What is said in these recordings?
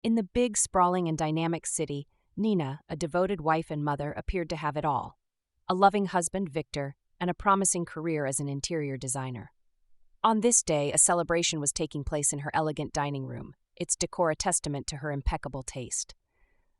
In the big, sprawling, and dynamic city, Nina, a devoted wife and mother, appeared to have it all. A loving husband, Victor, and a promising career as an interior designer. On this day, a celebration was taking place in her elegant dining room, its decor a testament to her impeccable taste.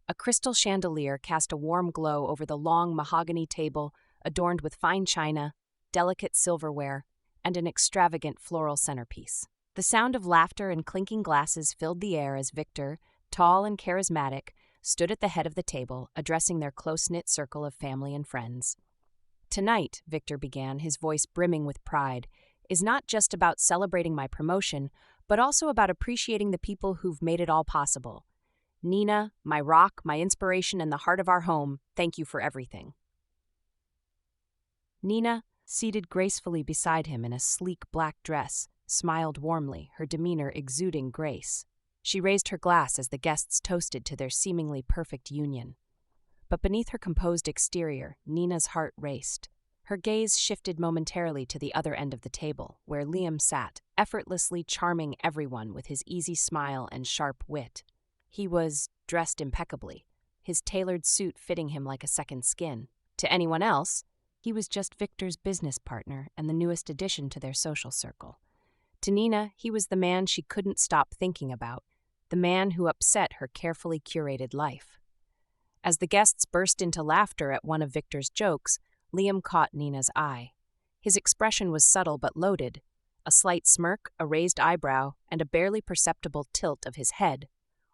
A crystal chandelier cast a warm glow over the long mahogany table adorned with fine china, delicate silverware, and an extravagant floral centerpiece. The sound of laughter and clinking glasses filled the air as Victor, tall and charismatic, stood at the head of the table, addressing their close-knit circle of family and friends. "Tonight," Victor began, his voice brimming with pride, "is not just about celebrating my promotion, but also about appreciating the people who've made it all possible. Nina, my rock, my inspiration, and the heart of our home, thank you for everything." Nina, seated gracefully beside him in a sleek black dress, smiled warmly, her demeanor exuding grace. She raised her glass as the guests toasted to their seemingly perfect union. But beneath her composed exterior, Nina's heart raced. Her gaze shifted momentarily to the other end of the table, where Liam sat, effortlessly charming everyone with his easy smile and sharp wit. He was dressed impeccably, his tailored suit fitting him like a second skin. To anyone else, he was just Victor's business partner and the newest addition to their social circle. To Nina, he was the man she couldn't stop thinking about, the man who upset her carefully curated life. As the guests burst into laughter at one of Victor's jokes, Liam caught Nina's eye. His expression was subtle but loaded, a slight smirk, a raised eyebrow, and a barely perceptible tilt of his head,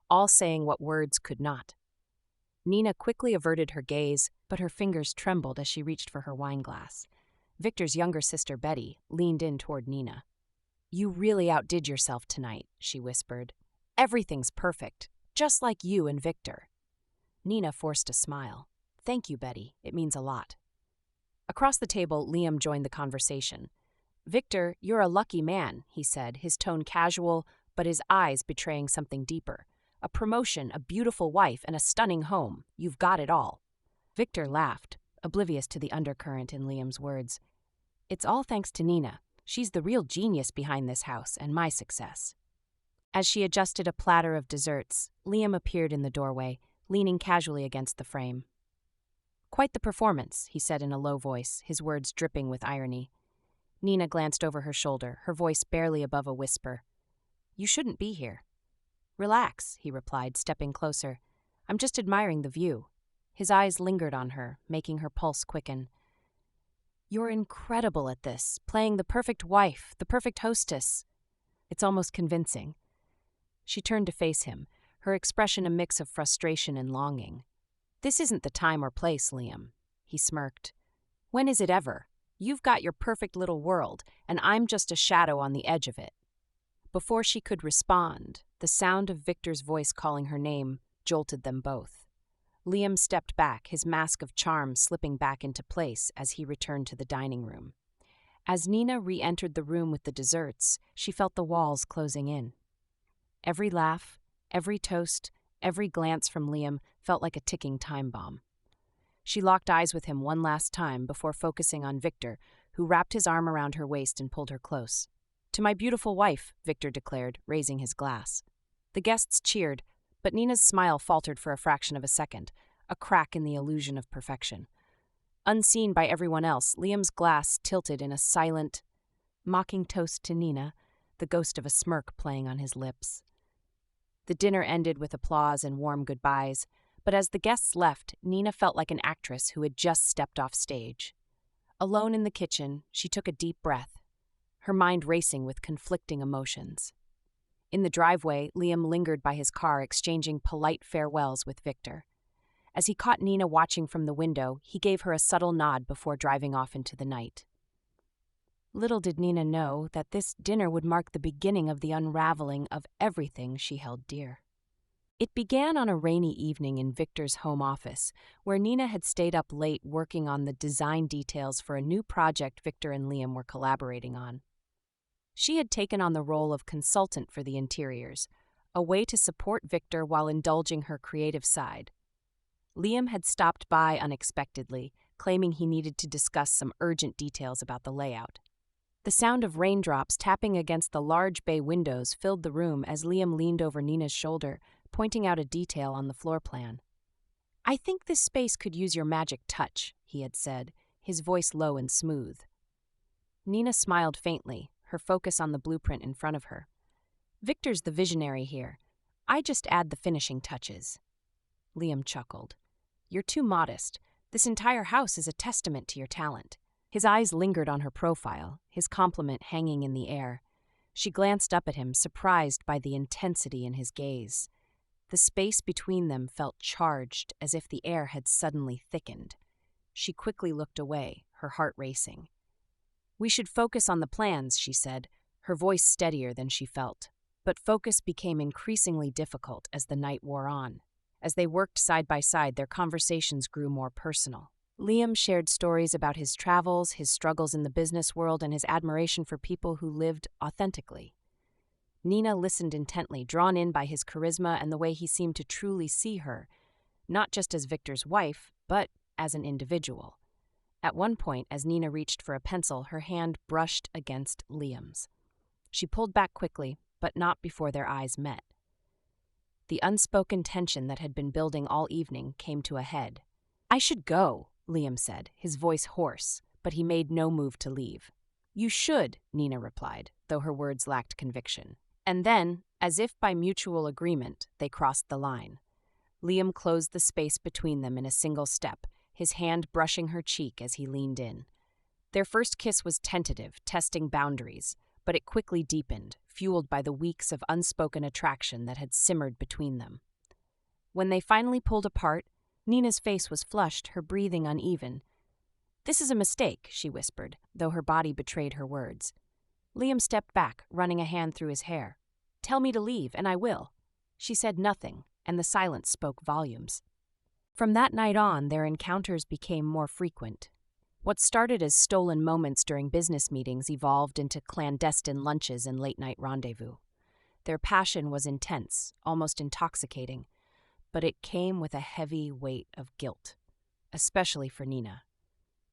all saying what words could not. Nina quickly averted her gaze, but her fingers trembled as she reached for her wineglass. Victor's younger sister, Betty, leaned in toward Nina. "You really outdid yourself tonight," she whispered. "Everything's perfect, just like you and Victor." Nina forced a smile. "Thank you, Betty. It means a lot." Across the table, Liam joined the conversation. "Victor, you're a lucky man," he said, his tone casual, but his eyes betraying something deeper. "A promotion, a beautiful wife, and a stunning home. You've got it all." Victor laughed, oblivious to the undercurrent in Liam's words. "It's all thanks to Nina. She's the real genius behind this house and my success." As she adjusted a platter of desserts, Liam appeared in the doorway, leaning casually against the frame. "Quite the performance," he said in a low voice, his words dripping with irony. Nina glanced over her shoulder, her voice barely above a whisper. "You shouldn't be here." "Relax," he replied, stepping closer. "I'm just admiring the view." His eyes lingered on her, making her pulse quicken. "You're incredible at this, playing the perfect wife, the perfect hostess." "It's almost convincing." She turned to face him, her expression a mix of frustration and longing. "This isn't the time or place, Liam," he smirked. "When is it ever? You've got your perfect little world, and I'm just a shadow on the edge of it." Before she could respond, the sound of Victor's voice calling her name jolted them both. Liam stepped back, his mask of charm slipping back into place as he returned to the dining room. As Nina re-entered the room with the desserts, she felt the walls closing in. Every laugh, every toast, every glance from Liam felt like a ticking time bomb. She locked eyes with him one last time before focusing on Victor, who wrapped his arm around her waist and pulled her close. "To my beautiful wife," Victor declared, raising his glass. The guests cheered, but Nina's smile faltered for a fraction of a second, a crack in the illusion of perfection. Unseen by everyone else, Liam's glass tilted in a silent, mocking toast to Nina, the ghost of a smirk playing on his lips. The dinner ended with applause and warm goodbyes, but as the guests left, Nina felt like an actress who had just stepped off stage. Alone in the kitchen, she took a deep breath, her mind racing with conflicting emotions. In the driveway, Liam lingered by his car, exchanging polite farewells with Victor. As he caught Nina watching from the window, he gave her a subtle nod before driving off into the night. Little did Nina know that this dinner would mark the beginning of the unraveling of everything she held dear. It began on a rainy evening in Victor's home office, where Nina had stayed up late working on the design details for a new project Victor and Liam were collaborating on. She had taken on the role of consultant for the interiors, a way to support Victor while indulging her creative side. Liam had stopped by unexpectedly, claiming he needed to discuss some urgent details about the layout. The sound of raindrops tapping against the large bay windows filled the room as Liam leaned over Nina's shoulder, pointing out a detail on the floor plan. "I think this space could use your magic touch," he had said, his voice low and smooth. Nina smiled faintly, her focus on the blueprint in front of her. "Victor's the visionary here. I just add the finishing touches." Liam chuckled. "You're too modest. This entire house is a testament to your talent." His eyes lingered on her profile, his compliment hanging in the air. She glanced up at him, surprised by the intensity in his gaze. The space between them felt charged, as if the air had suddenly thickened. She quickly looked away, her heart racing. "We should focus on the plans," she said, her voice steadier than she felt. But focus became increasingly difficult as the night wore on. As they worked side by side, their conversations grew more personal. Liam shared stories about his travels, his struggles in the business world, and his admiration for people who lived authentically. Nina listened intently, drawn in by his charisma and the way he seemed to truly see her, not just as Victor's wife, but as an individual. At one point, as Nina reached for a pencil, her hand brushed against Liam's. She pulled back quickly, but not before their eyes met. The unspoken tension that had been building all evening came to a head. "I should go," Liam said, his voice hoarse, but he made no move to leave. "You should," Nina replied, though her words lacked conviction. And then, as if by mutual agreement, they crossed the line. Liam closed the space between them in a single step, his hand brushing her cheek as he leaned in. Their first kiss was tentative, testing boundaries, but it quickly deepened, fueled by the weeks of unspoken attraction that had simmered between them. When they finally pulled apart, Nina's face was flushed, her breathing uneven. "This is a mistake," she whispered, though her body betrayed her words. Liam stepped back, running a hand through his hair. "Tell me to leave, and I will." She said nothing, and the silence spoke volumes. From that night on, their encounters became more frequent. What started as stolen moments during business meetings evolved into clandestine lunches and late-night rendezvous. Their passion was intense, almost intoxicating, but it came with a heavy weight of guilt, especially for Nina.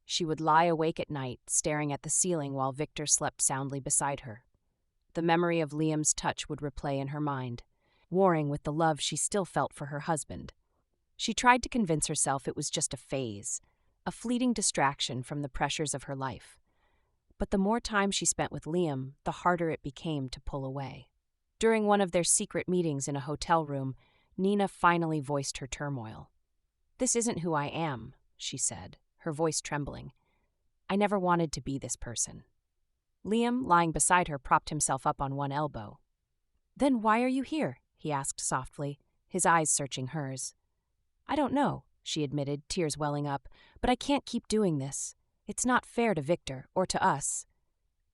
She would lie awake at night, staring at the ceiling while Victor slept soundly beside her. The memory of Liam's touch would replay in her mind, warring with the love she still felt for her husband. She tried to convince herself it was just a phase, a fleeting distraction from the pressures of her life. But the more time she spent with Liam, the harder it became to pull away. During one of their secret meetings in a hotel room, Nina finally voiced her turmoil. "This isn't who I am," she said, her voice trembling. "I never wanted to be this person." Liam, lying beside her, propped himself up on one elbow. "Then why are you here?" he asked softly, his eyes searching hers. "I don't know," she admitted, tears welling up, "but I can't keep doing this. It's not fair to Victor, or to us."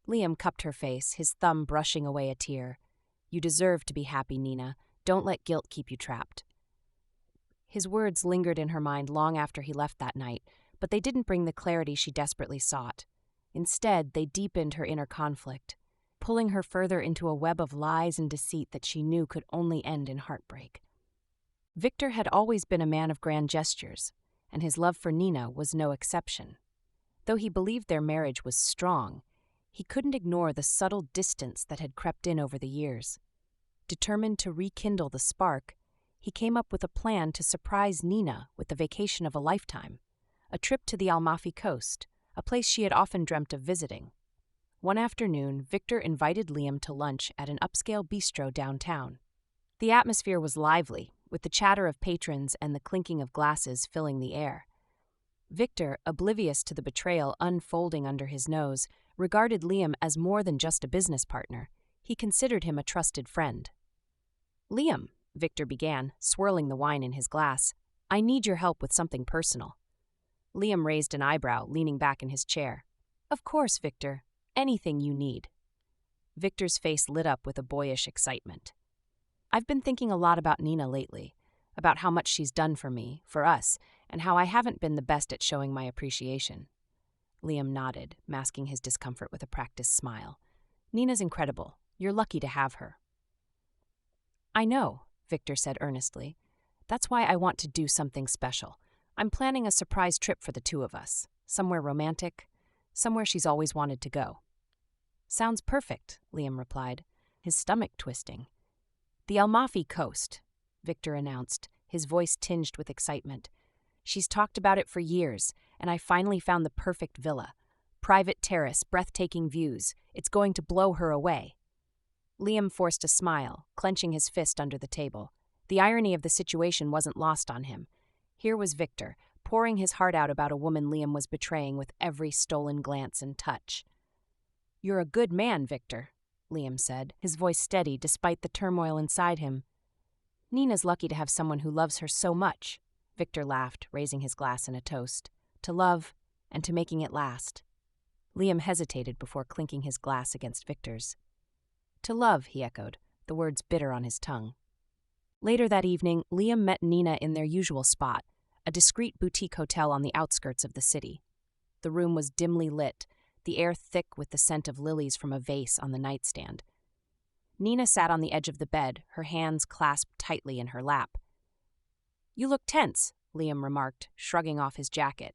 Liam cupped her face, his thumb brushing away a tear. "You deserve to be happy, Nina. Don't let guilt keep you trapped." His words lingered in her mind long after he left that night, but they didn't bring the clarity she desperately sought. Instead, they deepened her inner conflict, pulling her further into a web of lies and deceit that she knew could only end in heartbreak. Victor had always been a man of grand gestures, and his love for Nina was no exception. Though he believed their marriage was strong, he couldn't ignore the subtle distance that had crept in over the years. Determined to rekindle the spark, he came up with a plan to surprise Nina with the vacation of a lifetime, a trip to the Amalfi Coast, a place she had often dreamt of visiting. One afternoon, Victor invited Liam to lunch at an upscale bistro downtown. The atmosphere was lively, with the chatter of patrons and the clinking of glasses filling the air. Victor, oblivious to the betrayal unfolding under his nose, regarded Liam as more than just a business partner. He considered him a trusted friend. "Liam," Victor began, swirling the wine in his glass, "I need your help with something personal." Liam raised an eyebrow, leaning back in his chair. "Of course, Victor. Anything you need." Victor's face lit up with a boyish excitement. "I've been thinking a lot about Nina lately, about how much she's done for me, for us, and how I haven't been the best at showing my appreciation." Liam nodded, masking his discomfort with a practiced smile. "Nina's incredible. You're lucky to have her." "I know," Victor said earnestly. "That's why I want to do something special. I'm planning a surprise trip for the two of us, somewhere romantic, somewhere she's always wanted to go." "Sounds perfect," Liam replied, his stomach twisting. "The Amalfi Coast," Victor announced, his voice tinged with excitement. "She's talked about it for years, and I finally found the perfect villa. Private terrace, breathtaking views. It's going to blow her away." Liam forced a smile, clenching his fist under the table. The irony of the situation wasn't lost on him. Here was Victor, pouring his heart out about a woman Liam was betraying with every stolen glance and touch. "You're a good man, Victor," Liam said, his voice steady despite the turmoil inside him. "Nina's lucky to have someone who loves her so much," Victor laughed, raising his glass in a toast. "To love, and to making it last." Liam hesitated before clinking his glass against Victor's. "To love," he echoed, the words bitter on his tongue. Later that evening, Liam met Nina in their usual spot, a discreet boutique hotel on the outskirts of the city. The room was dimly lit, the air thick with the scent of lilies from a vase on the nightstand. Nina sat on the edge of the bed, her hands clasped tightly in her lap. "You look tense," Liam remarked, shrugging off his jacket.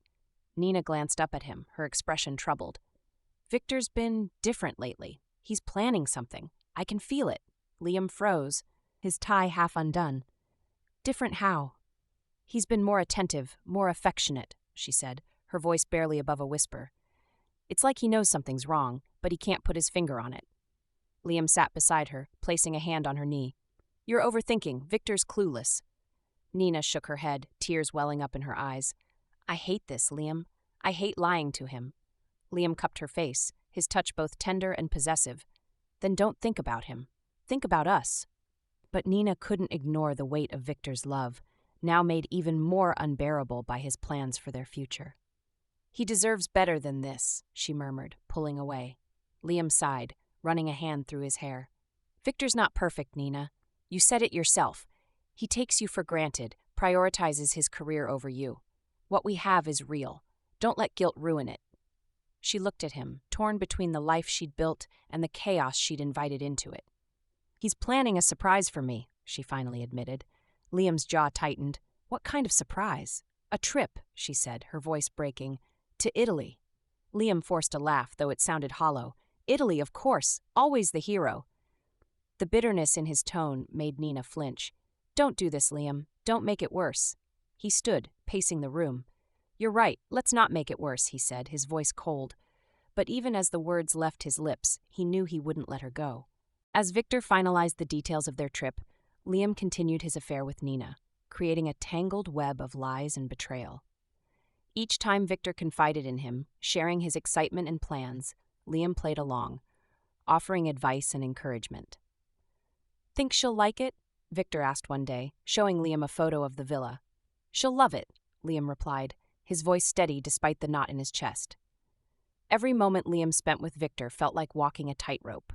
Nina glanced up at him, her expression troubled. "Victor's been different lately. He's planning something. I can feel it." Liam froze, his tie half undone. "Different how?" "He's been more attentive, more affectionate," she said, her voice barely above a whisper. "It's like he knows something's wrong, but he can't put his finger on it." Liam sat beside her, placing a hand on her knee. "You're overthinking. Victor's clueless." Nina shook her head, tears welling up in her eyes. "I hate this, Liam. I hate lying to him." Liam cupped her face, his touch both tender and possessive. "Then don't think about him. Think about us." But Nina couldn't ignore the weight of Victor's love, now made even more unbearable by his plans for their future. "He deserves better than this," she murmured, pulling away. Liam sighed, running a hand through his hair. "Victor's not perfect, Nina. You said it yourself. He takes you for granted, prioritizes his career over you. What we have is real. Don't let guilt ruin it." She looked at him, torn between the life she'd built and the chaos she'd invited into it. "He's planning a surprise for me," she finally admitted. Liam's jaw tightened. "What kind of surprise?" "A trip," she said, her voice breaking. "To Italy." Liam forced a laugh, though it sounded hollow. "Italy, of course. Always the hero." The bitterness in his tone made Nina flinch. "Don't do this, Liam. Don't make it worse." He stood, pacing the room. "You're right. Let's not make it worse," he said, his voice cold. But even as the words left his lips, he knew he wouldn't let her go. As Victor finalized the details of their trip, Liam continued his affair with Nina, creating a tangled web of lies and betrayal. Each time Victor confided in him, sharing his excitement and plans, Liam played along, offering advice and encouragement. "Think she'll like it?" Victor asked one day, showing Liam a photo of the villa. "She'll love it," Liam replied, his voice steady despite the knot in his chest. Every moment Liam spent with Victor felt like walking a tightrope.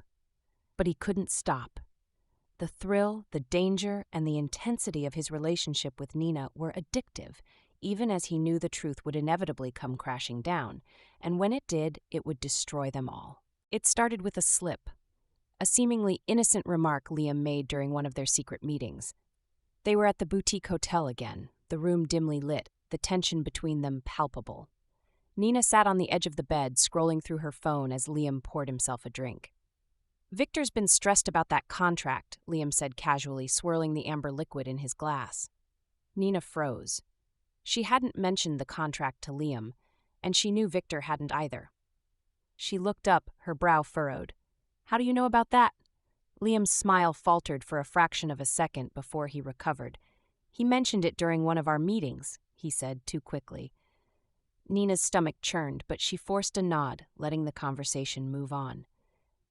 But he couldn't stop. The thrill, the danger, and the intensity of his relationship with Nina were addictive, even as he knew the truth would inevitably come crashing down, and when it did, it would destroy them all. It started with a slip, a seemingly innocent remark Liam made during one of their secret meetings. They were at the boutique hotel again, the room dimly lit, the tension between them palpable. Nina sat on the edge of the bed, scrolling through her phone as Liam poured himself a drink. "Victor's been stressed about that contract," Liam said casually, swirling the amber liquid in his glass. Nina froze. She hadn't mentioned the contract to Liam, and she knew Victor hadn't either. She looked up, her brow furrowed. "How do you know about that?" Liam's smile faltered for a fraction of a second before he recovered. "He mentioned it during one of our meetings," he said too quickly. Nina's stomach churned, but she forced a nod, letting the conversation move on.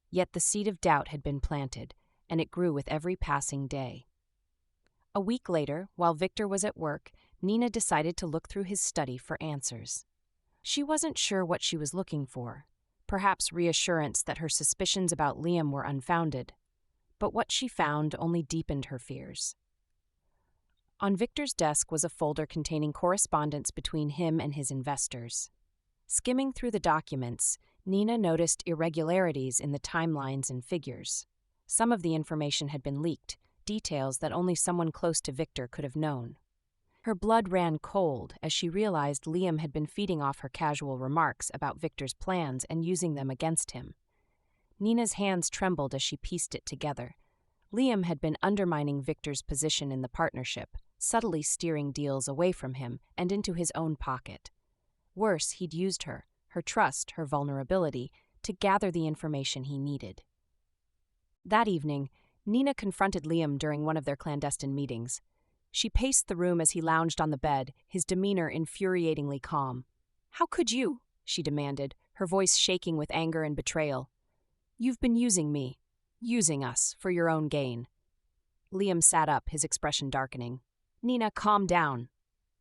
Yet the seed of doubt had been planted, and it grew with every passing day. A week later, while Victor was at work, Nina decided to look through his study for answers. She wasn't sure what she was looking for, perhaps reassurance that her suspicions about Liam were unfounded. But what she found only deepened her fears. On Victor's desk was a folder containing correspondence between him and his investors. Skimming through the documents, Nina noticed irregularities in the timelines and figures. Some of the information had been leaked, details that only someone close to Victor could have known. Her blood ran cold as she realized Liam had been feeding off her casual remarks about Victor's plans and using them against him. Nina's hands trembled as she pieced it together. Liam had been undermining Victor's position in the partnership, subtly steering deals away from him and into his own pocket. Worse, he'd used her trust, her vulnerability, to gather the information he needed. That evening, Nina confronted Liam during one of their clandestine meetings. She paced the room as he lounged on the bed, his demeanor infuriatingly calm. "How could you?" she demanded, her voice shaking with anger and betrayal. "You've been using me, using us, for your own gain." Liam sat up, his expression darkening. "Nina, calm down."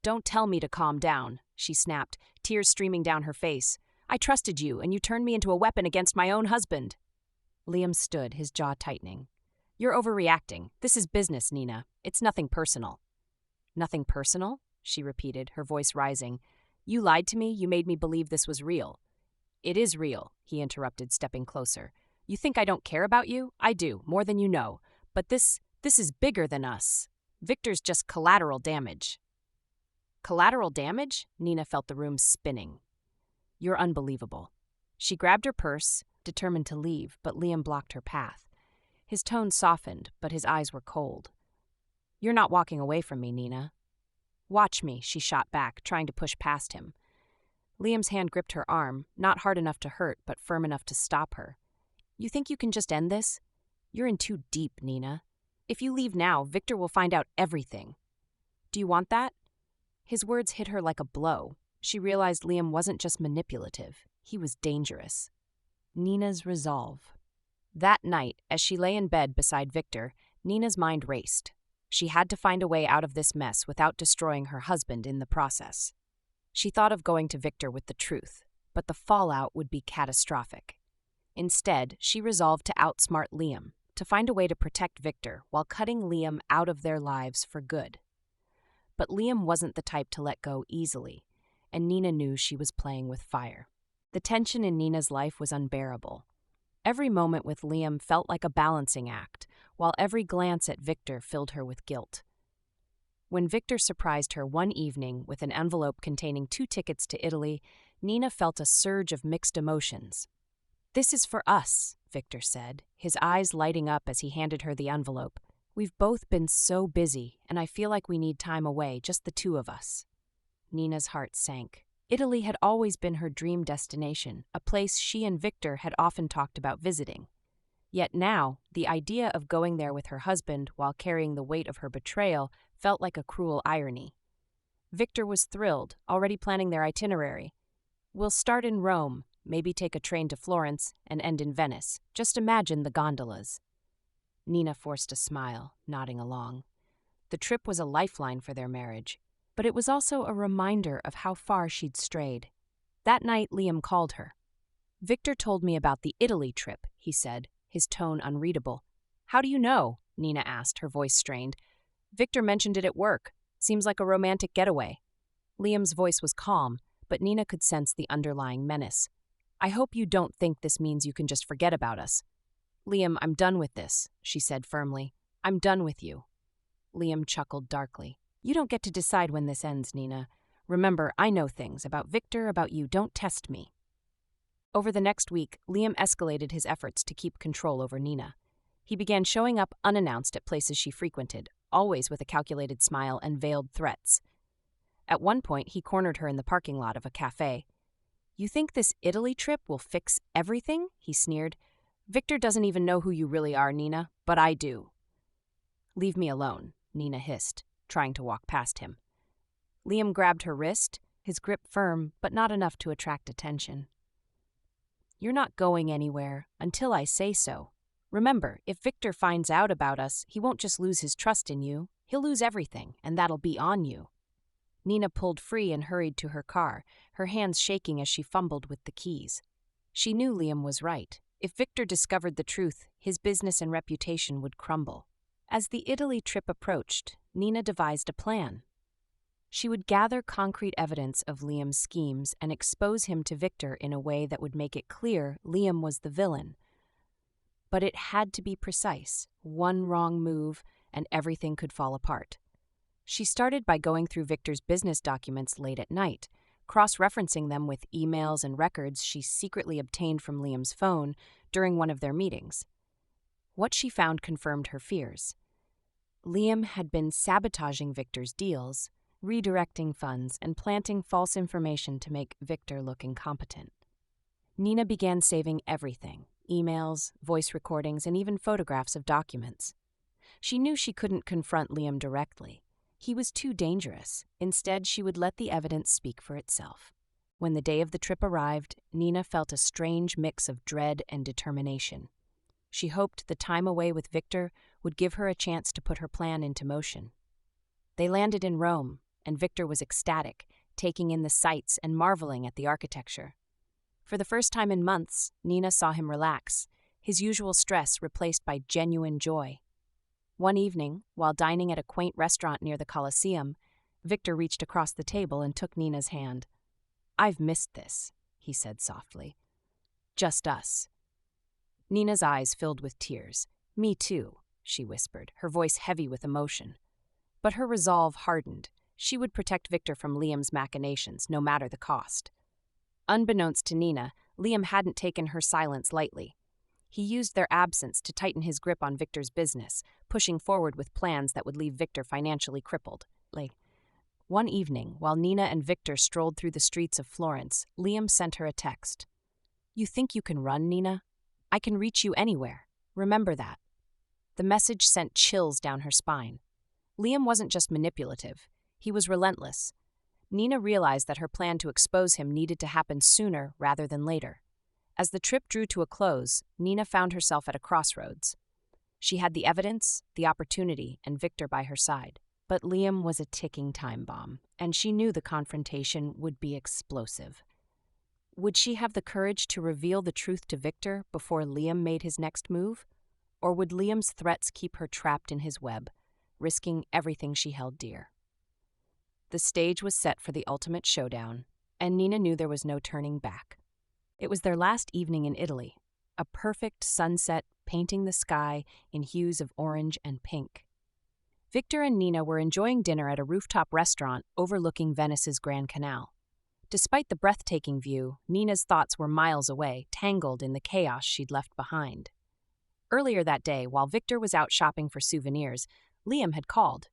"Don't tell me to calm down," she snapped, tears streaming down her face. "I trusted you, and you turned me into a weapon against my own husband." Liam stood, his jaw tightening. "You're overreacting. This is business, Nina. It's nothing personal." "Nothing personal?" she repeated, her voice rising. "You lied to me. You made me believe this was real." "It is real," he interrupted, stepping closer. "You think I don't care about you? I do, more than you know. But this is bigger than us. Victor's just collateral damage." "Collateral damage?" Nina felt the room spinning. "You're unbelievable." She grabbed her purse, determined to leave, but Liam blocked her path. His tone softened, but his eyes were cold. "You're not walking away from me, Nina." "Watch me," she shot back, trying to push past him. Liam's hand gripped her arm, not hard enough to hurt, but firm enough to stop her. "You think you can just end this? You're in too deep, Nina. If you leave now, Victor will find out everything. Do you want that?" His words hit her like a blow. She realized Liam wasn't just manipulative. He was dangerous. Nina's resolve. That night, as she lay in bed beside Victor, Nina's mind raced. She had to find a way out of this mess without destroying her husband in the process. She thought of going to Victor with the truth, but the fallout would be catastrophic. Instead, she resolved to outsmart Liam, to find a way to protect Victor while cutting Liam out of their lives for good. But Liam wasn't the type to let go easily, and Nina knew she was playing with fire. The tension in Nina's life was unbearable. Every moment with Liam felt like a balancing act, while every glance at Victor filled her with guilt. When Victor surprised her one evening with an envelope containing 2 tickets to Italy, Nina felt a surge of mixed emotions. "This is for us," Victor said, his eyes lighting up as he handed her the envelope. "We've both been so busy, and I feel like we need time away, just the 2 of us." Nina's heart sank. Italy had always been her dream destination, a place she and Victor had often talked about visiting. Yet now, the idea of going there with her husband while carrying the weight of her betrayal felt like a cruel irony. Victor was thrilled, already planning their itinerary. "We'll start in Rome, maybe take a train to Florence, and end in Venice. Just imagine the gondolas." Nina forced a smile, nodding along. The trip was a lifeline for their marriage, but it was also a reminder of how far she'd strayed. That night, Liam called her. "Victor told me about the Italy trip," he said, his tone unreadable. "How do you know?" Nina asked, her voice strained. "Victor mentioned it at work. Seems like a romantic getaway." Liam's voice was calm, but Nina could sense the underlying menace. "I hope you don't think this means you can just forget about us." "Liam, I'm done with this," she said firmly. "I'm done with you." Liam chuckled darkly. "You don't get to decide when this ends, Nina. Remember, I know things about Victor, about you. Don't test me." Over the next week, Liam escalated his efforts to keep control over Nina. He began showing up unannounced at places she frequented, always with a calculated smile and veiled threats. At one point, he cornered her in the parking lot of a cafe. "You think this Italy trip will fix everything?" he sneered. "Victor doesn't even know who you really are, Nina, but I do." "Leave me alone," Nina hissed, trying to walk past him. Liam grabbed her wrist, his grip firm, but not enough to attract attention. "You're not going anywhere until I say so. Remember, if Victor finds out about us, he won't just lose his trust in you. He'll lose everything, and that'll be on you." Nina pulled free and hurried to her car, her hands shaking as she fumbled with the keys. She knew Liam was right. If Victor discovered the truth, his business and reputation would crumble. As the Italy trip approached, Nina devised a plan. She would gather concrete evidence of Liam's schemes and expose him to Victor in a way that would make it clear Liam was the villain. But it had to be precise. One wrong move, and everything could fall apart. She started by going through Victor's business documents late at night, cross-referencing them with emails and records she secretly obtained from Liam's phone during one of their meetings. What she found confirmed her fears. Liam had been sabotaging Victor's deals, redirecting funds, and planting false information to make Victor look incompetent. Nina began saving everything: emails, voice recordings, and even photographs of documents. She knew she couldn't confront Liam directly. He was too dangerous. Instead, she would let the evidence speak for itself. When the day of the trip arrived, Nina felt a strange mix of dread and determination. She hoped the time away with Victor would give her a chance to put her plan into motion. They landed in Rome, and Victor was ecstatic, taking in the sights and marveling at the architecture. For the first time in months, Nina saw him relax, his usual stress replaced by genuine joy. One evening, while dining at a quaint restaurant near the Colosseum, Victor reached across the table and took Nina's hand. "I've missed this," he said softly. "Just us." Nina's eyes filled with tears. "Me too," she whispered, her voice heavy with emotion. But her resolve hardened. She would protect Victor from Liam's machinations, no matter the cost. Unbeknownst to Nina, Liam hadn't taken her silence lightly. He used their absence to tighten his grip on Victor's business, pushing forward with plans that would leave Victor financially crippled. One evening, while Nina and Victor strolled through the streets of Florence, Liam sent her a text. "You think you can run, Nina? I can reach you anywhere. Remember that." The message sent chills down her spine. Liam wasn't just manipulative. He was relentless. Nina realized that her plan to expose him needed to happen sooner rather than later. As the trip drew to a close, Nina found herself at a crossroads. She had the evidence, the opportunity, and Victor by her side. But Liam was a ticking time bomb, and she knew the confrontation would be explosive. Would she have the courage to reveal the truth to Victor before Liam made his next move? Or would Liam's threats keep her trapped in his web, risking everything she held dear? The stage was set for the ultimate showdown, and Nina knew there was no turning back. It was their last evening in Italy, a perfect sunset painting the sky in hues of orange and pink. Victor and Nina were enjoying dinner at a rooftop restaurant overlooking Venice's Grand Canal. Despite the breathtaking view, Nina's thoughts were miles away, tangled in the chaos she'd left behind. Earlier that day, while Victor was out shopping for souvenirs, Liam had called.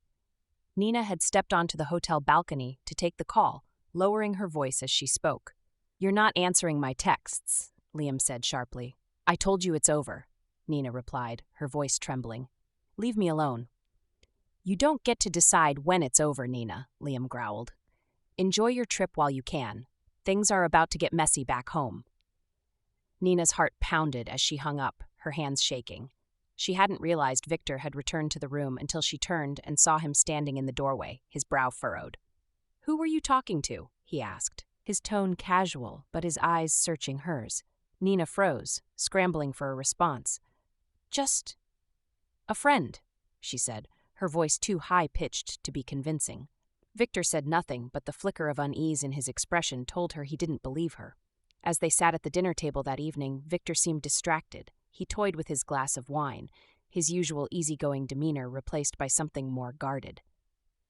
Nina had stepped onto the hotel balcony to take the call, lowering her voice as she spoke. "You're not answering my texts," Liam said sharply. "I told you it's over," Nina replied, her voice trembling. "Leave me alone." "You don't get to decide when it's over, Nina," Liam growled. "Enjoy your trip while you can. Things are about to get messy back home." Nina's heart pounded as she hung up, her hands shaking. She hadn't realized Victor had returned to the room until she turned and saw him standing in the doorway, his brow furrowed. "Who were you talking to?" he asked, his tone casual, but his eyes searching hers. Nina froze, scrambling for a response. "Just a friend," she said, her voice too high-pitched to be convincing. Victor said nothing, but the flicker of unease in his expression told her he didn't believe her. As they sat at the dinner table that evening, Victor seemed distracted. He toyed with his glass of wine, his usual easygoing demeanor replaced by something more guarded.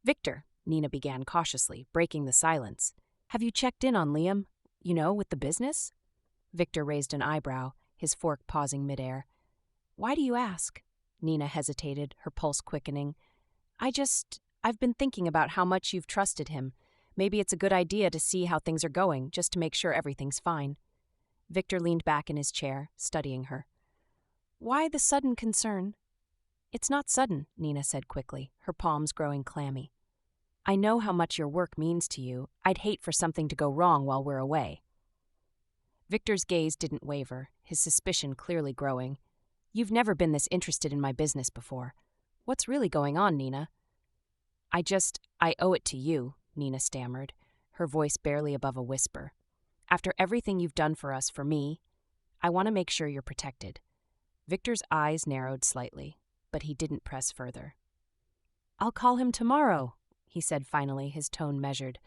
"Victor," Nina began cautiously, breaking the silence. "Have you checked in on Liam? With the business?" Victor raised an eyebrow, his fork pausing midair. "Why do you ask?" Nina hesitated, her pulse quickening. I've been thinking about how much you've trusted him. Maybe it's a good idea to see how things are going, just to make sure everything's fine." Victor leaned back in his chair, studying her. "Why the sudden concern?" "It's not sudden," Nina said quickly, her palms growing clammy. "I know how much your work means to you. I'd hate for something to go wrong while we're away." Victor's gaze didn't waver, his suspicion clearly growing. "You've never been this interested in my business before. What's really going on, Nina?" I owe it to you," Nina stammered, her voice barely above a whisper. "After everything you've done for us, for me, I want to make sure you're protected." Victor's eyes narrowed slightly, but he didn't press further. "I'll call him tomorrow," he said finally, his tone measured.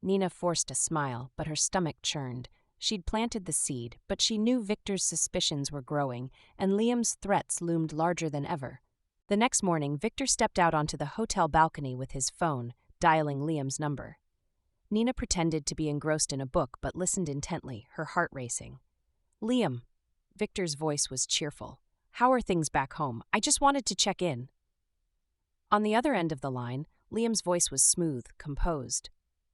Nina forced a smile, but her stomach churned. She'd planted the seed, but she knew Victor's suspicions were growing, and Liam's threats loomed larger than ever. The next morning, Victor stepped out onto the hotel balcony with his phone, dialing Liam's number. Nina pretended to be engrossed in a book but listened intently, her heart racing. "Liam." Victor's voice was cheerful. How are things back home? I just wanted to check in. On the other end of the line, Liam's voice was smooth, composed.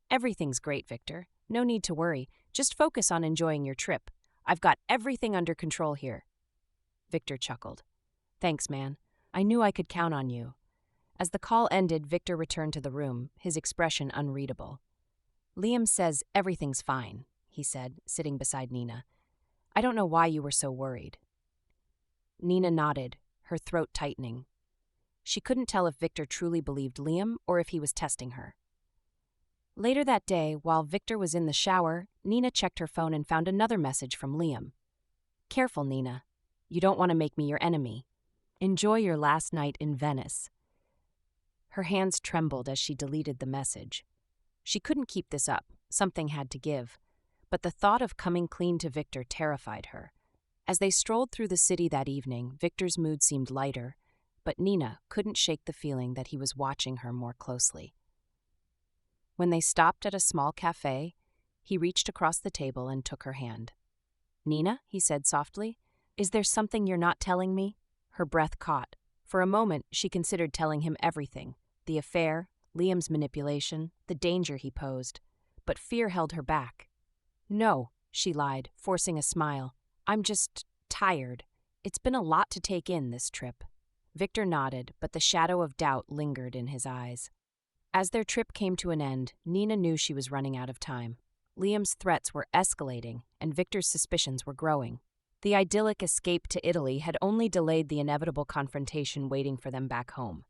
Everything's great, Victor. No need to worry. Just focus on enjoying your trip. I've got everything under control here. Victor chuckled. Thanks, man. I knew I could count on you. As the call ended, Victor returned to the room, his expression unreadable. Liam says everything's fine, he said, sitting beside Nina. I don't know why you were so worried. Nina nodded, her throat tightening. She couldn't tell if Victor truly believed Liam or if he was testing her. Later that day, while Victor was in the shower, Nina checked her phone and found another message from Liam. Careful, Nina. You don't want to make me your enemy. Enjoy your last night in Venice. Her hands trembled as she deleted the message. She couldn't keep this up. Something had to give. But the thought of coming clean to Victor terrified her. As they strolled through the city that evening, Victor's mood seemed lighter, but Nina couldn't shake the feeling that he was watching her more closely. When they stopped at a small cafe, he reached across the table and took her hand. Nina, he said softly, is there something you're not telling me? Her breath caught. For a moment, she considered telling him everything. The affair, Liam's manipulation, the danger he posed. But fear held her back. No, she lied, forcing a smile. I'm just tired. It's been a lot to take in this trip. Victor nodded, but the shadow of doubt lingered in his eyes. As their trip came to an end, Nina knew she was running out of time. Liam's threats were escalating, and Victor's suspicions were growing. The idyllic escape to Italy had only delayed the inevitable confrontation waiting for them back home.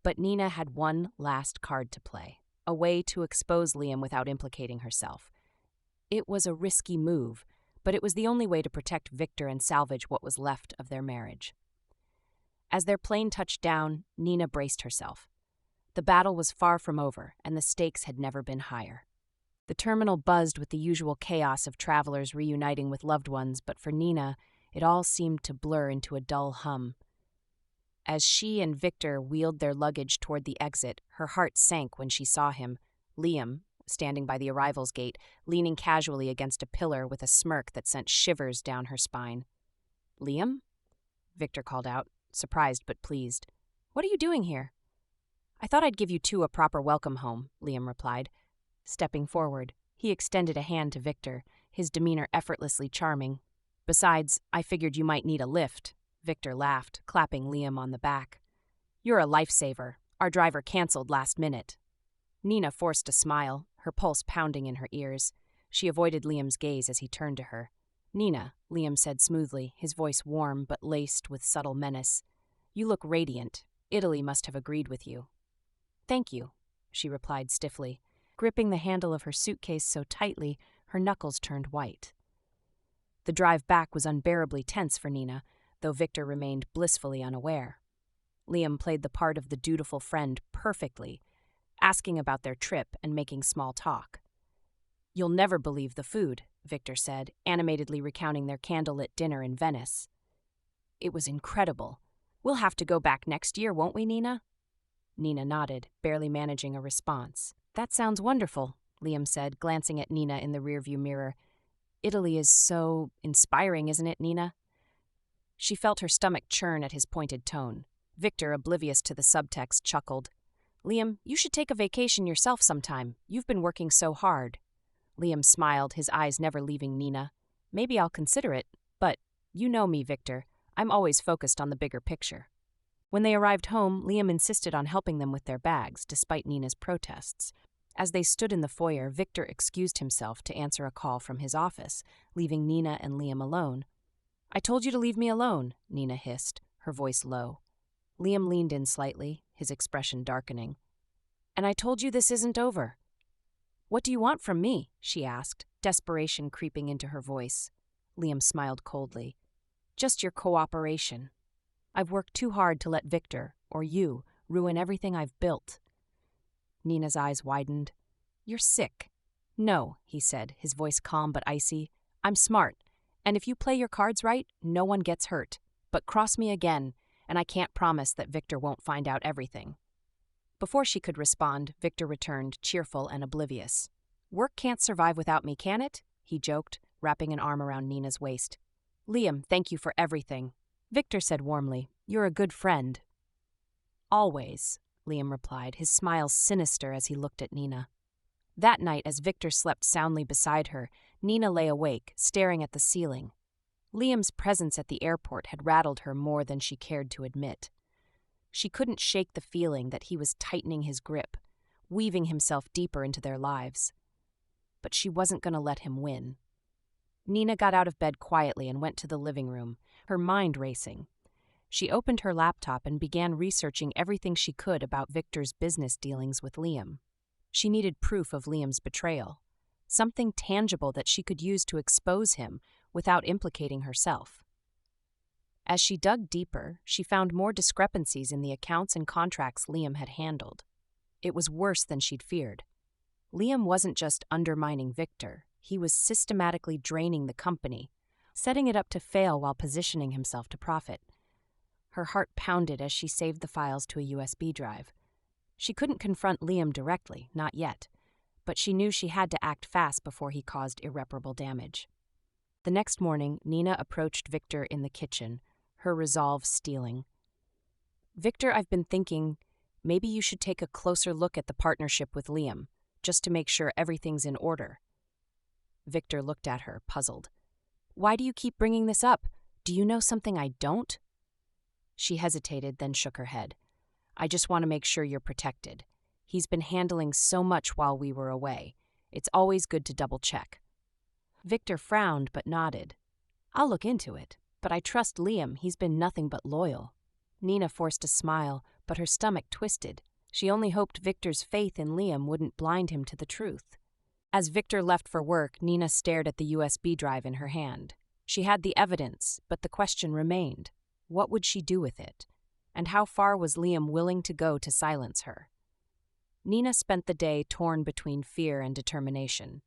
But Nina had one last card to play, a way to expose Liam without implicating herself. It was a risky move, but it was the only way to protect Victor and salvage what was left of their marriage. As their plane touched down, Nina braced herself. The battle was far from over, and the stakes had never been higher. The terminal buzzed with the usual chaos of travelers reuniting with loved ones, but for Nina, it all seemed to blur into a dull hum. As she and Victor wheeled their luggage toward the exit, her heart sank when she saw him, Liam, standing by the arrivals gate, leaning casually against a pillar with a smirk that sent shivers down her spine. Liam? Victor called out, surprised but pleased. What are you doing here? I thought I'd give you two a proper welcome home, Liam replied. Stepping forward, he extended a hand to Victor, his demeanor effortlessly charming. Besides, I figured you might need a lift. Victor laughed, clapping Liam on the back. You're a lifesaver. Our driver canceled last minute. Nina forced a smile, her pulse pounding in her ears. She avoided Liam's gaze as he turned to her. Nina, Liam said smoothly, his voice warm but laced with subtle menace. You look radiant. Italy must have agreed with you. Thank you, she replied stiffly, gripping the handle of her suitcase so tightly her knuckles turned white. The drive back was unbearably tense for Nina, though Victor remained blissfully unaware. Liam played the part of the dutiful friend perfectly, asking about their trip and making small talk. You'll never believe the food, Victor said, animatedly recounting their candlelit dinner in Venice. It was incredible. We'll have to go back next year, won't we, Nina? Nina nodded, barely managing a response. That sounds wonderful, Liam said, glancing at Nina in the rearview mirror. Italy is so inspiring, isn't it, Nina? She felt her stomach churn at his pointed tone. Victor, oblivious to the subtext, chuckled. Liam, you should take a vacation yourself sometime. You've been working so hard. Liam smiled, his eyes never leaving Nina. Maybe I'll consider it, but you know me, Victor. I'm always focused on the bigger picture. When they arrived home, Liam insisted on helping them with their bags, despite Nina's protests. As they stood in the foyer, Victor excused himself to answer a call from his office, leaving Nina and Liam alone. I told you to leave me alone, Nina hissed, her voice low. Liam leaned in slightly, his expression darkening. And I told you this isn't over. What do you want from me? She asked, desperation creeping into her voice. Liam smiled coldly. Just your cooperation. I've worked too hard to let Victor, or you, ruin everything I've built. Nina's eyes widened. You're sick. No, he said, his voice calm but icy. I'm smart, and if you play your cards right, no one gets hurt. But cross me again, and I can't promise that Victor won't find out everything. Before she could respond, Victor returned, cheerful and oblivious. Work can't survive without me, can it? He joked, wrapping an arm around Nina's waist. Liam, thank you for everything. Victor said warmly, "You're a good friend." "Always," Liam replied, his smile sinister as he looked at Nina. That night, as Victor slept soundly beside her, Nina lay awake, staring at the ceiling. Liam's presence at the airport had rattled her more than she cared to admit. She couldn't shake the feeling that he was tightening his grip, weaving himself deeper into their lives. But she wasn't going to let him win. Nina got out of bed quietly and went to the living room, her mind racing. She opened her laptop and began researching everything she could about Victor's business dealings with Liam. She needed proof of Liam's betrayal, something tangible that she could use to expose him without implicating herself. As she dug deeper, she found more discrepancies in the accounts and contracts Liam had handled. It was worse than she'd feared. Liam wasn't just undermining Victor, he was systematically draining the company, setting it up to fail while positioning himself to profit. Her heart pounded as she saved the files to a USB drive. She couldn't confront Liam directly, not yet, but she knew she had to act fast before he caused irreparable damage. The next morning, Nina approached Victor in the kitchen, her resolve steeling. "Victor, I've been thinking, maybe you should take a closer look at the partnership with Liam, just to make sure everything's in order." Victor looked at her, puzzled. "Why do you keep bringing this up? Do you know something I don't?" She hesitated, then shook her head. "I just want to make sure you're protected. He's been handling so much while we were away. It's always good to double-check." Victor frowned but nodded. "I'll look into it, but I trust Liam. He's been nothing but loyal." Nina forced a smile, but her stomach twisted. She only hoped Victor's faith in Liam wouldn't blind him to the truth. As Victor left for work, Nina stared at the USB drive in her hand. She had the evidence, but the question remained. What would she do with it? And how far was Liam willing to go to silence her? Nina spent the day torn between fear and determination.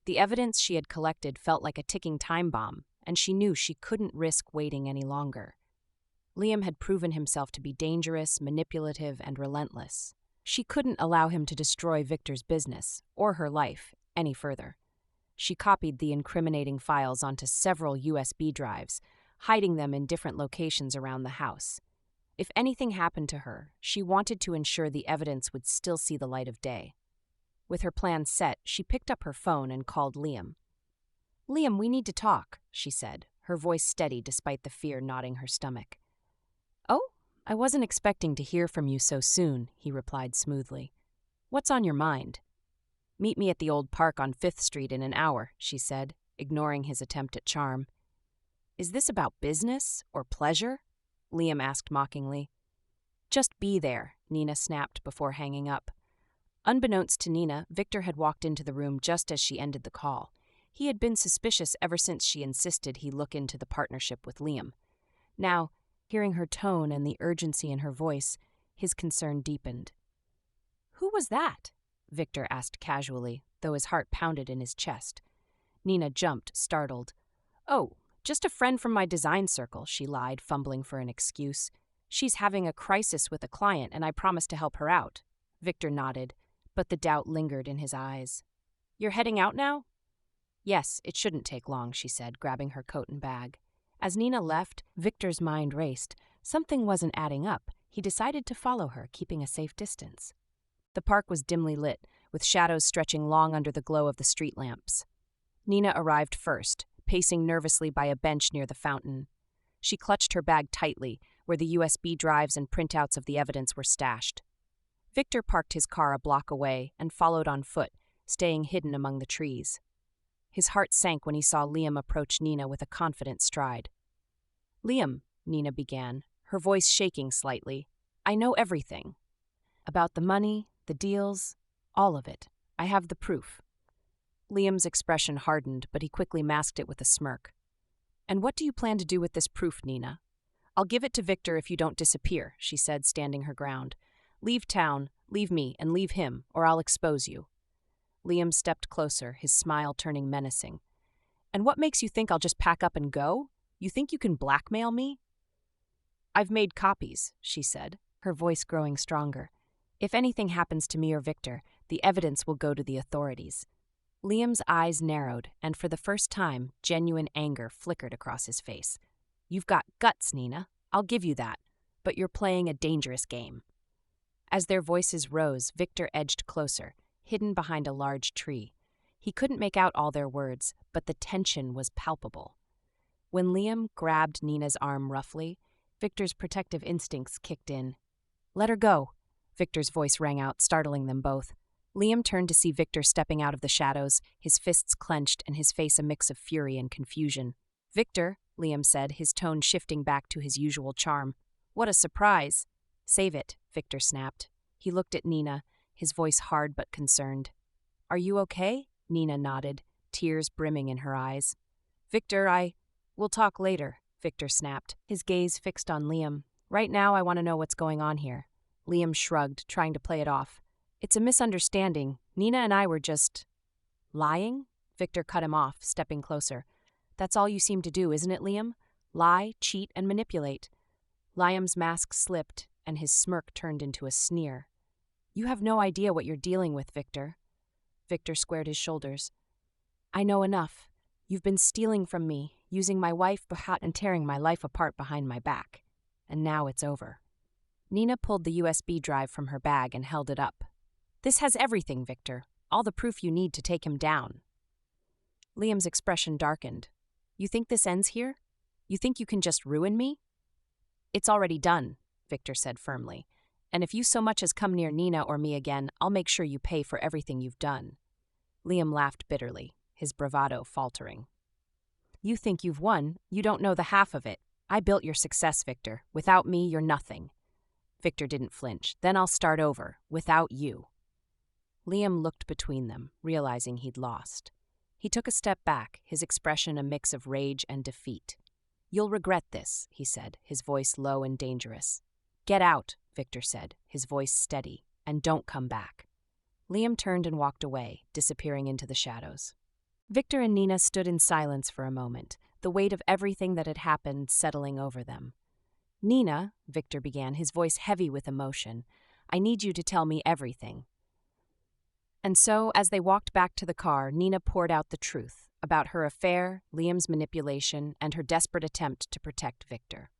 The evidence she had collected felt like a ticking time bomb, and she knew she couldn't risk waiting any longer. Liam had proven himself to be dangerous, manipulative, and relentless. She couldn't allow him to destroy Victor's business, or her life, any further. She copied the incriminating files onto several USB drives, hiding them in different locations around the house. If anything happened to her, she wanted to ensure the evidence would still see the light of day. With her plan set, she picked up her phone and called Liam. "Liam, we need to talk," she said, her voice steady despite the fear knotting her stomach. "Oh, I wasn't expecting to hear from you so soon," he replied smoothly. "What's on your mind?" "Meet me at the old park on 5th Street in an hour," she said, ignoring his attempt at charm. "Is this about business or pleasure?" Liam asked mockingly. "Just be there," Nina snapped before hanging up. Unbeknownst to Nina, Victor had walked into the room just as she ended the call. He had been suspicious ever since she insisted he look into the partnership with Liam. Now, hearing her tone and the urgency in her voice, his concern deepened. "Who was that?" Victor asked casually, though his heart pounded in his chest. Nina jumped, startled. "Oh, just a friend from my design circle," she lied, fumbling for an excuse. "She's having a crisis with a client, and I promised to help her out." Victor nodded, but the doubt lingered in his eyes. "You're heading out now?" "Yes, it shouldn't take long," she said, grabbing her coat and bag. As Nina left, Victor's mind raced. Something wasn't adding up. He decided to follow her, keeping a safe distance. The park was dimly lit, with shadows stretching long under the glow of the street lamps. Nina arrived first, pacing nervously by a bench near the fountain. She clutched her bag tightly, where the USB drives and printouts of the evidence were stashed. Victor parked his car a block away and followed on foot, staying hidden among the trees. His heart sank when he saw Liam approach Nina with a confident stride. "Liam," Nina began, her voice shaking slightly, "I know everything. About the money, the deals, all of it. I have the proof." Liam's expression hardened, but he quickly masked it with a smirk. "And what do you plan to do with this proof, Nina?" "I'll give it to Victor if you don't disappear," she said, standing her ground. "Leave town, leave me, and leave him, or I'll expose you." Liam stepped closer, his smile turning menacing. "And what makes you think I'll just pack up and go? You think you can blackmail me?" "I've made copies," she said, her voice growing stronger. "If anything happens to me or Victor, the evidence will go to the authorities." Liam's eyes narrowed, and for the first time, genuine anger flickered across his face. You've got guts, Nina. I'll give you that. But you're playing a dangerous game. As their voices rose, Victor edged closer, hidden behind a large tree. He couldn't make out all their words, but the tension was palpable. When Liam grabbed Nina's arm roughly, Victor's protective instincts kicked in. "Let her go," Victor's voice rang out, startling them both. Liam turned to see Victor stepping out of the shadows, his fists clenched and his face a mix of fury and confusion. "Victor," Liam said, his tone shifting back to his usual charm. "What a surprise." "Save it," Victor snapped. He looked at Nina, his voice hard but concerned. "Are you okay?" Nina nodded, tears brimming in her eyes. "Victor, We'll talk later," Victor snapped, his gaze fixed on Liam. "Right now I want to know what's going on here." Liam shrugged, trying to play it off. "It's a misunderstanding. Nina and I were just..." "Lying?" Victor cut him off, stepping closer. "That's all you seem to do, isn't it, Liam? Lie, cheat, and manipulate." Liam's mask slipped, and his smirk turned into a sneer. "You have no idea what you're dealing with, Victor." Victor squared his shoulders. "I know enough. You've been stealing from me, using my wife and tearing my life apart behind my back. And now it's over." Nina pulled the USB drive from her bag and held it up. "This has everything, Victor. All the proof you need to take him down." Liam's expression darkened. "You think this ends here? You think you can just ruin me?" "It's already done," Victor said firmly. "And if you so much as come near Nina or me again, I'll make sure you pay for everything you've done." Liam laughed bitterly, his bravado faltering. "You think you've won. You don't know the half of it. I built your success, Victor. Without me, you're nothing." Victor didn't flinch. "Then I'll start over, without you." Liam looked between them, realizing he'd lost. He took a step back, his expression a mix of rage and defeat. "You'll regret this," he said, his voice low and dangerous. "Get out," Victor said, his voice steady, "and don't come back." Liam turned and walked away, disappearing into the shadows. Victor and Nina stood in silence for a moment, the weight of everything that had happened settling over them. "Nina," Victor began, his voice heavy with emotion, "I need you to tell me everything." And so, as they walked back to the car, Nina poured out the truth about her affair, Liam's manipulation, and her desperate attempt to protect Victor.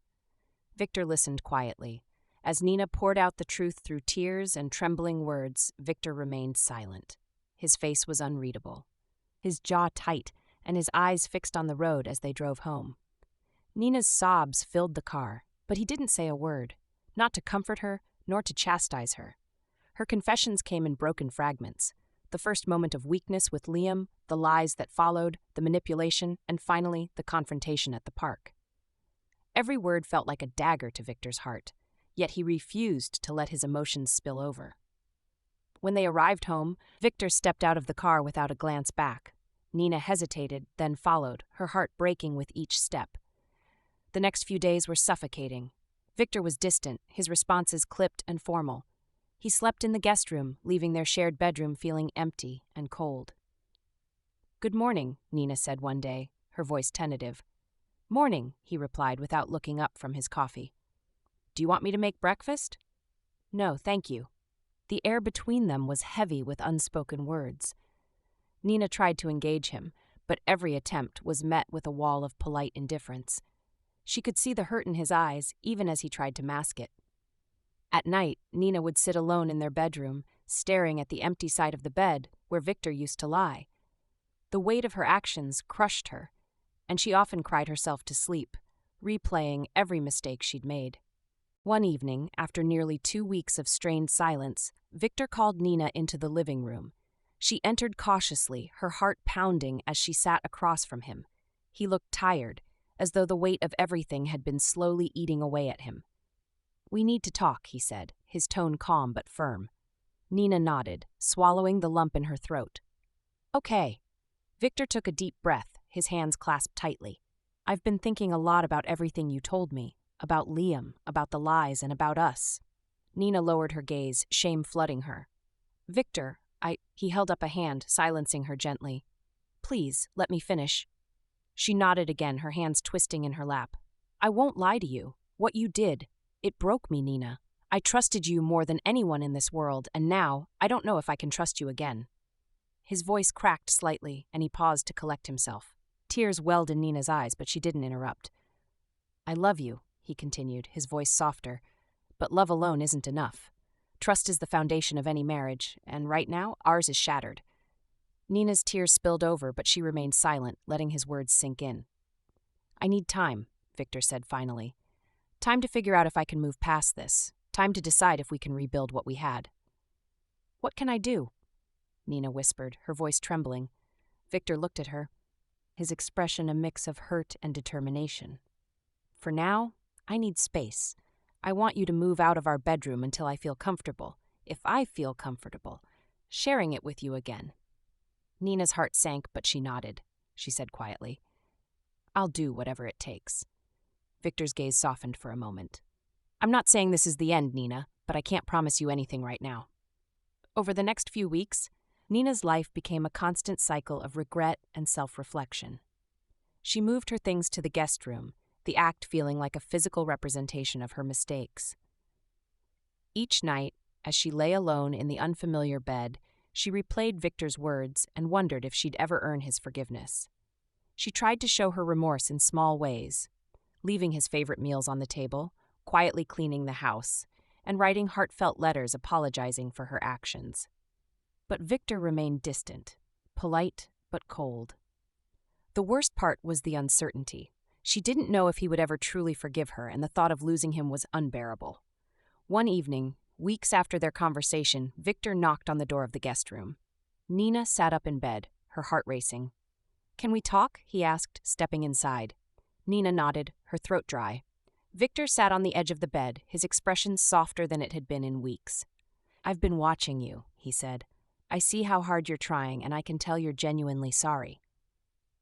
Victor listened quietly. As Nina poured out the truth through tears and trembling words, Victor remained silent. His face was unreadable, his jaw tight, and his eyes fixed on the road as they drove home. Nina's sobs filled the car, but he didn't say a word, not to comfort her, nor to chastise her. Her confessions came in broken fragments. The first moment of weakness with Liam, the lies that followed, the manipulation, and finally, the confrontation at the park. Every word felt like a dagger to Victor's heart, yet he refused to let his emotions spill over. When they arrived home, Victor stepped out of the car without a glance back. Nina hesitated, then followed, her heart breaking with each step. The next few days were suffocating. Victor was distant, his responses clipped and formal. He slept in the guest room, leaving their shared bedroom feeling empty and cold. "Good morning," Nina said one day, her voice tentative. "Morning," he replied without looking up from his coffee. "Do you want me to make breakfast?" "No, thank you." The air between them was heavy with unspoken words. Nina tried to engage him, but every attempt was met with a wall of polite indifference. She could see the hurt in his eyes, even as he tried to mask it. At night, Nina would sit alone in their bedroom, staring at the empty side of the bed where Victor used to lie. The weight of her actions crushed her, and she often cried herself to sleep, replaying every mistake she'd made. One evening, after nearly 2 weeks of strained silence, Victor called Nina into the living room. She entered cautiously, her heart pounding as she sat across from him. He looked tired, as though the weight of everything had been slowly eating away at him. "We need to talk," he said, his tone calm but firm. Nina nodded, swallowing the lump in her throat. "Okay." Victor took a deep breath, his hands clasped tightly. "I've been thinking a lot about everything you told me, about Liam, about the lies, and about us." Nina lowered her gaze, shame flooding her. "Victor, He held up a hand, silencing her gently. "Please, let me finish." She nodded again, her hands twisting in her lap. "I won't lie to you. What you did, it broke me, Nina. I trusted you more than anyone in this world, and now I don't know if I can trust you again." His voice cracked slightly, and he paused to collect himself. Tears welled in Nina's eyes, but she didn't interrupt. I love you, he continued, his voice softer, but love alone isn't enough. Trust is the foundation of any marriage, and right now, ours is shattered. Nina's tears spilled over, but she remained silent, letting his words sink in. I need time, Victor said finally. Time to figure out if I can move past this. Time to decide if we can rebuild what we had. What can I do? Nina whispered, her voice trembling. Victor looked at her, his expression a mix of hurt and determination. For now, I need space. I want you to move out of our bedroom until I feel comfortable, if I feel comfortable, sharing it with you again. Nina's heart sank, but she nodded. She said quietly, I'll do whatever it takes. Victor's gaze softened for a moment. I'm not saying this is the end, Nina, but I can't promise you anything right now. Over the next few weeks, Nina's life became a constant cycle of regret and self-reflection. She moved her things to the guest room, the act feeling like a physical representation of her mistakes. Each night, as she lay alone in the unfamiliar bed, she replayed Victor's words and wondered if she'd ever earn his forgiveness. She tried to show her remorse in small ways, leaving his favorite meals on the table, quietly cleaning the house, and writing heartfelt letters apologizing for her actions. But Victor remained distant, polite but cold. The worst part was the uncertainty. She didn't know if he would ever truly forgive her, and the thought of losing him was unbearable. One evening, weeks after their conversation, Victor knocked on the door of the guest room. Nina sat up in bed, her heart racing. Can we talk? He asked, stepping inside. Nina nodded, her throat dry. Victor sat on the edge of the bed, his expression softer than it had been in weeks. I've been watching you, he said. I see how hard you're trying, and I can tell you're genuinely sorry.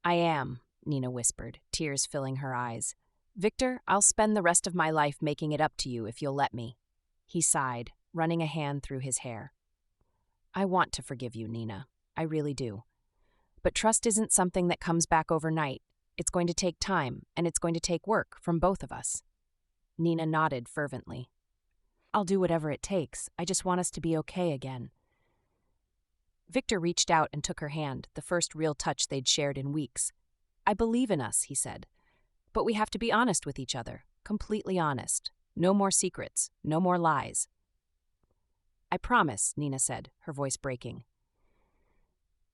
I am, Nina whispered, tears filling her eyes. Victor, I'll spend the rest of my life making it up to you if you'll let me. He sighed, running a hand through his hair. I want to forgive you, Nina. I really do. But trust isn't something that comes back overnight. It's going to take time, and it's going to take work from both of us. Nina nodded fervently. I'll do whatever it takes. I just want us to be okay again. Victor reached out and took her hand, the first real touch they'd shared in weeks. I believe in us, he said. But we have to be honest with each other, completely honest. No more secrets, no more lies. I promise, Nina said, her voice breaking.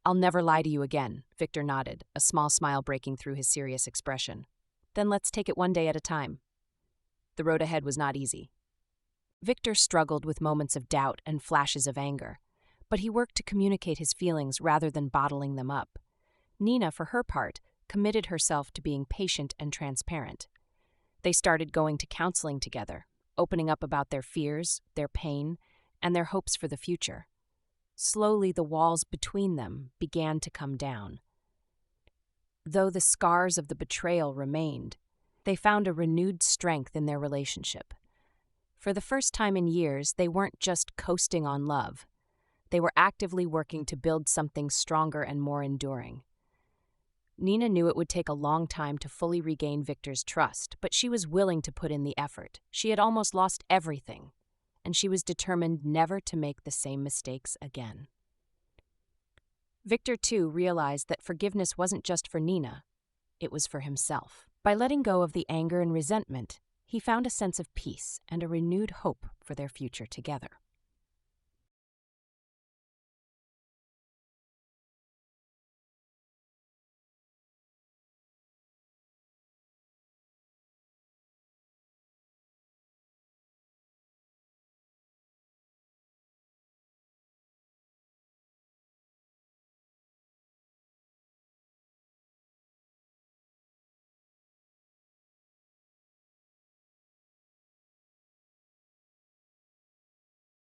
I'll never lie to you again, Victor nodded, a small smile breaking through his serious expression. Then let's take it one day at a time. The road ahead was not easy. Victor struggled with moments of doubt and flashes of anger, but he worked to communicate his feelings rather than bottling them up. Nina, for her part, committed herself to being patient and transparent. They started going to counseling together, opening up about their fears, their pain, and their hopes for the future. Slowly, the walls between them began to come down. Though the scars of the betrayal remained, they found a renewed strength in their relationship. For the first time in years, they weren't just coasting on love. They were actively working to build something stronger and more enduring. Nina knew it would take a long time to fully regain Victor's trust, but she was willing to put in the effort. She had almost lost everything, and she was determined never to make the same mistakes again. Victor, too, realized that forgiveness wasn't just for Nina, it was for himself. By letting go of the anger and resentment, he found a sense of peace and a renewed hope for their future together.